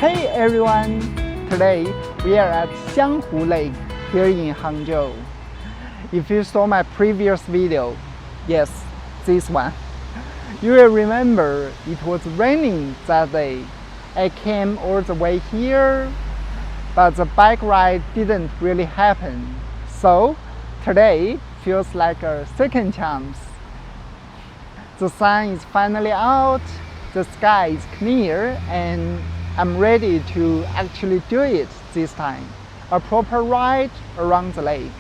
Hey everyone! Today we are at Xianghu Lake here in Hangzhou. If you saw my previous video, yes, this one, you will remember it was raining that day. I came all the way here, but the bike ride didn't really happen. So today feels like a second chance. The sun is finally out, the sky is clear, and I'm ready to actually do it this time. A proper ride around the lake.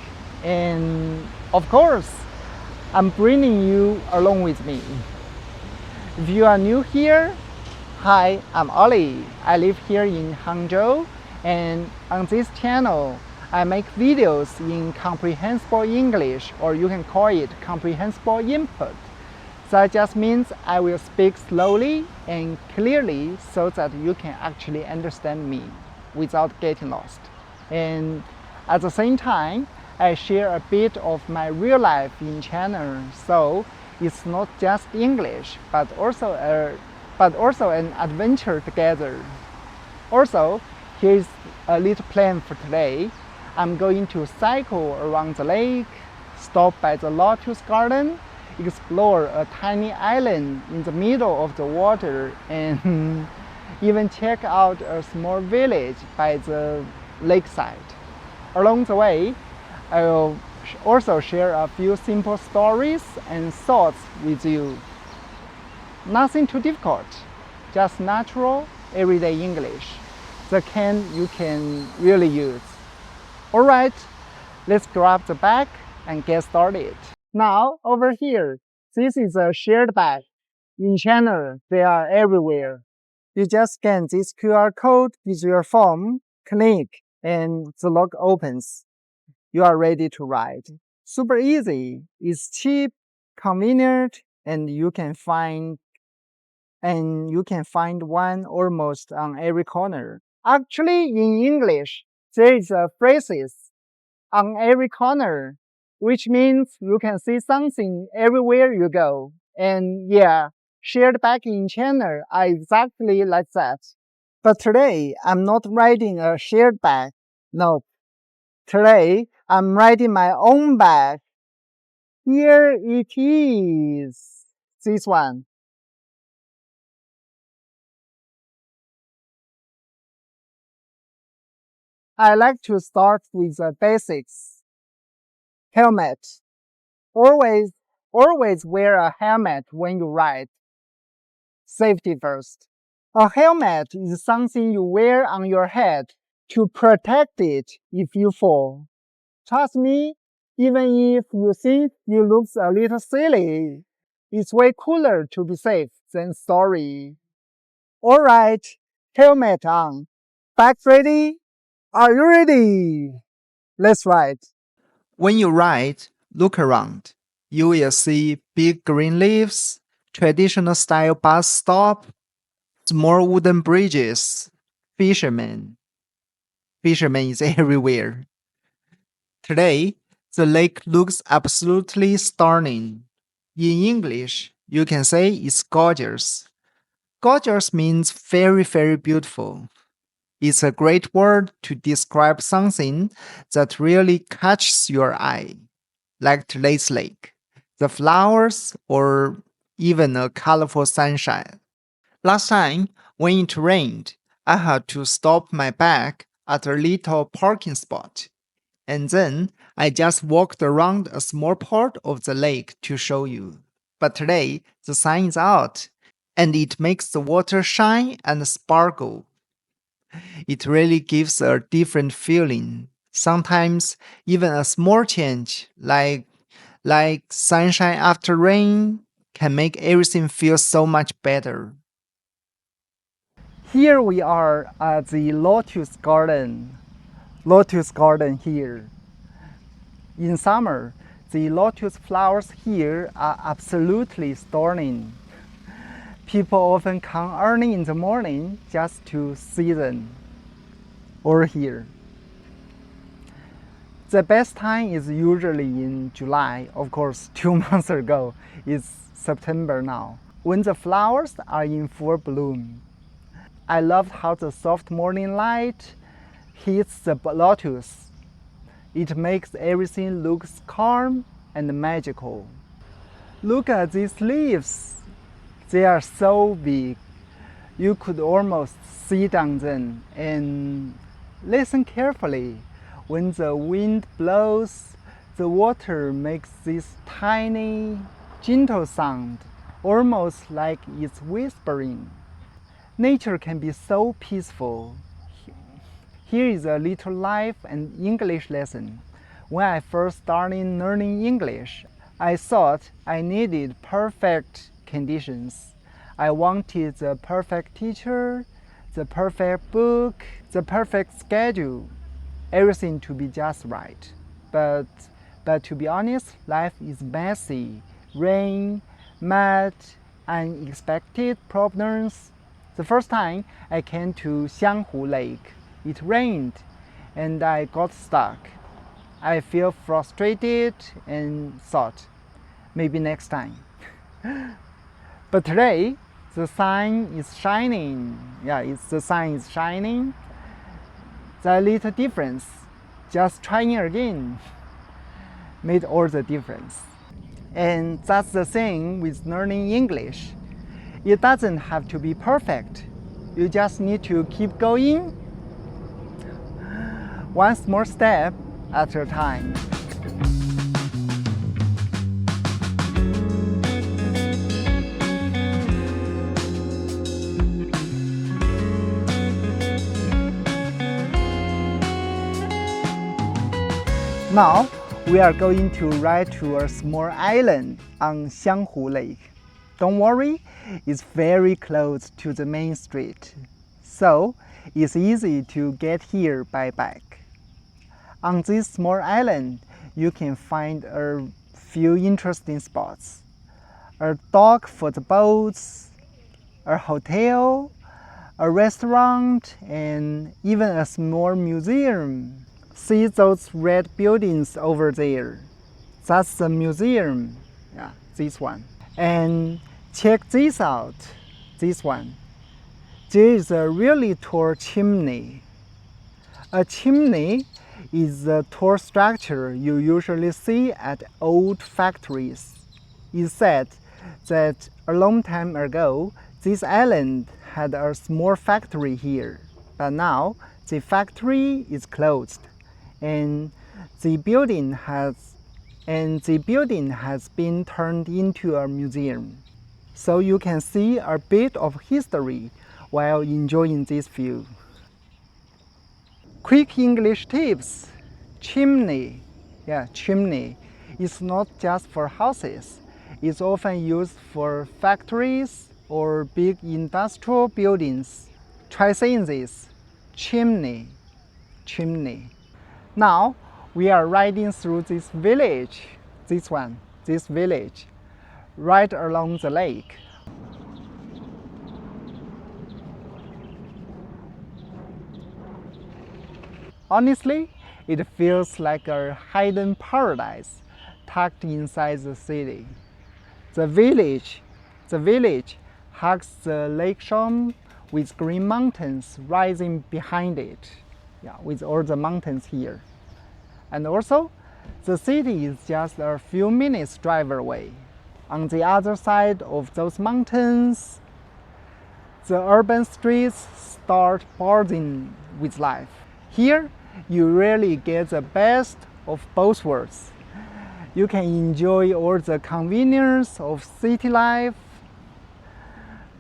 And of course, I'm bringing you along with me. If you are new here, hi, I'm Ollie. I live here in Hangzhou, and on this channel, I make videos in comprehensible English, or you can call it comprehensible input. That just means I will speak slowly and clearly so that you can actually understand me without getting lost. And at the same time, I share a bit of my real life in China, so it's not just English, but also an adventure together. Also, here's a little plan for today. I'm going to cycle around the lake, stop by the Lotus Garden, explore a tiny island in the middle of the water, and even check out a small village by the lakeside. Along the way, I will also share a few simple stories and thoughts with you. Nothing too difficult, just natural, everyday English, the kind you can really use. Alright, let's grab the bag and get started. Now, over here, this is a shared bag. In China, they are everywhere. You just scan this QR code with your phone, click, and the lock opens. You are ready to ride. Super easy. It's cheap, convenient, and you can find one almost on every corner. Actually, in English, there is a phrase on every corner, which means you can see something everywhere you go. And yeah, shared bag in China are exactly like that. But today, I'm not riding a shared bag. No. Today, I'm riding my own bag. Here it is. This one. I like to start with the basics. Helmet. Always wear a helmet when you ride. Safety first. A helmet is something you wear on your head to protect it if you fall. Trust me, even if you think you look a little silly, it's way cooler to be safe than sorry. Alright, helmet on. Bag ready? Are you ready? Let's ride. When you ride, look around. You will see big green leaves, traditional style bus stop, small wooden bridges, fishermen. Fishermen is everywhere. Today, the lake looks absolutely stunning. In English, you can say it's gorgeous. Gorgeous means very, very beautiful. It's a great word to describe something that really catches your eye, like today's lake, the flowers, or even a colorful sunshine. Last time, when it rained, I had to stop my bike at a little parking spot. And then I just walked around a small part of the lake to show you. But today, the sun is out, and it makes the water shine and sparkle. It really gives a different feeling. Sometimes even a small change, like sunshine after rain, can make everything feel so much better. Here we are at the Lotus Garden. Lotus Garden here. In summer, the lotus flowers here are absolutely stunning. People often come early in the morning just to see them. Or here. The best time is usually in July. Of course, 2 months ago, it's September now, when the flowers are in full bloom. I loved how the soft morning light hits the lotus. It makes everything look calm and magical. Look at these leaves. They are so big. You could almost sit on them and listen carefully. When the wind blows, the water makes this tiny, gentle sound, almost like it's whispering. Nature can be so peaceful. Here is a little life and English lesson. When I first started learning English, I thought I needed perfect conditions. I wanted the perfect teacher, the perfect book, the perfect schedule, everything to be just right. But to be honest, life is messy. Rain, mud, unexpected problems. The first time I came to Xianghu Lake, it rained and I got stuck. I feel frustrated and thought, maybe next time. But today, the sun is shining. The sun is shining. The little difference, just trying again, made all the difference. And that's the thing with learning English. It doesn't have to be perfect. You just need to keep going, one small step at a time. Now, we are going to ride to a small island on Xianghu Lake. Don't worry, it's very close to the main street, so it's easy to get here by bike. On this small island, you can find a few interesting spots. A dock for the boats, a hotel, a restaurant, and even a small museum. See those red buildings over there? That's the museum. This one. And check this out, this one. There is a really tall chimney. A chimney is a tall structure you usually see at old factories. It's said that a long time ago, this island had a small factory here, but now the factory is closed. And the building has been turned into a museum. So you can see a bit of history while enjoying this view. Quick English tips. Chimney. Chimney. It's not just for houses. It's often used for factories or big industrial buildings. Try saying this. Chimney. Chimney. Now, we are riding through this village, this village, right along the lake. Honestly, it feels like a hidden paradise tucked inside the city. The village hugs the lakeshore with green mountains rising behind it. With all the mountains here. And also, the city is just a few minutes drive away. On the other side of those mountains, the urban streets start buzzing with life. Here, you really get the best of both worlds. You can enjoy all the convenience of city life,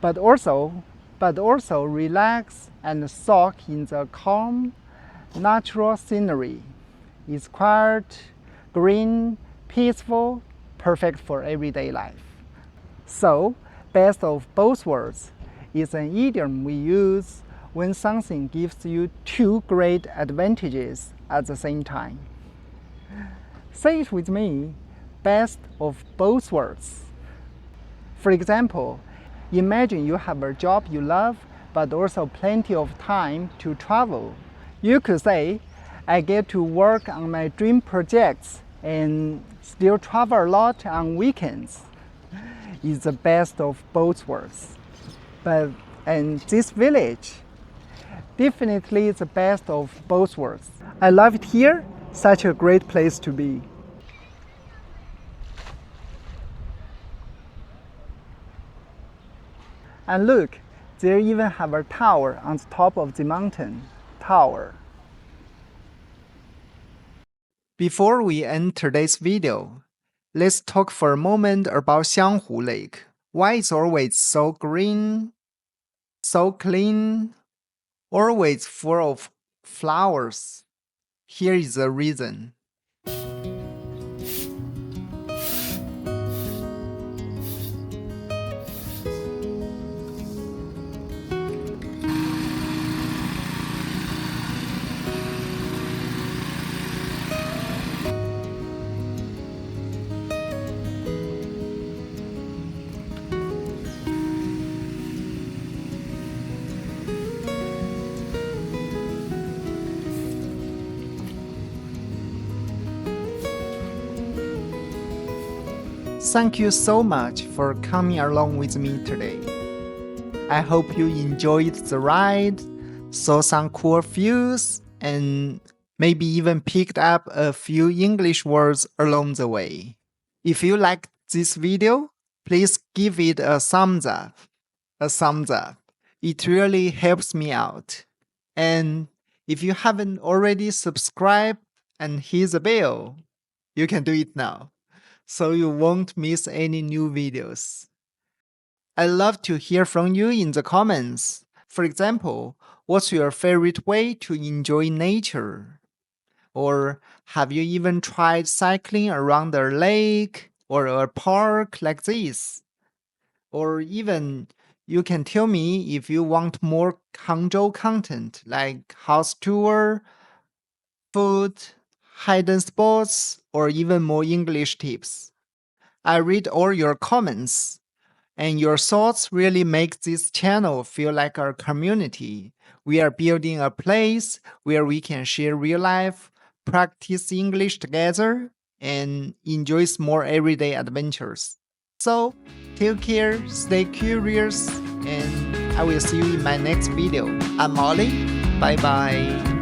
but also relax and soak in the calm, natural scenery. It's quiet, green, peaceful, perfect for everyday life. So, best of both worlds is an idiom we use when something gives you two great advantages at the same time. Say it with me, best of both worlds. For example, imagine you have a job you love, but also plenty of time to travel. You could say, I get to work on my dream projects and still travel a lot on weekends. It's the best of both worlds. But and this village. Definitely the best of both worlds. I love it here, such a great place to be. And look, they even have a tower on the top of the mountain. Tower. Before we end today's video, let's talk for a moment about Xianghu Lake. Why it's always so green, so clean, always full of flowers. Here is the reason. Thank you so much for coming along with me today. I hope you enjoyed the ride, saw some cool views, and maybe even picked up a few English words along the way. If you liked this video, please give it a thumbs up. A thumbs up. It really helps me out. And if you haven't already subscribed and hit the bell, you can do it now, so you won't miss any new videos. I love to hear from you in the comments. For example, what's your favorite way to enjoy nature? Or have you even tried cycling around a lake or a park like this? Or even you can tell me if you want more Hangzhou content like house tour, food, hidden spots, or even more English tips. I read all your comments, and your thoughts really make this channel feel like our community. We are building a place where we can share real life, practice English together, and enjoy more everyday adventures. So, take care, stay curious, and I will see you in my next video. I'm Ollie. Bye bye.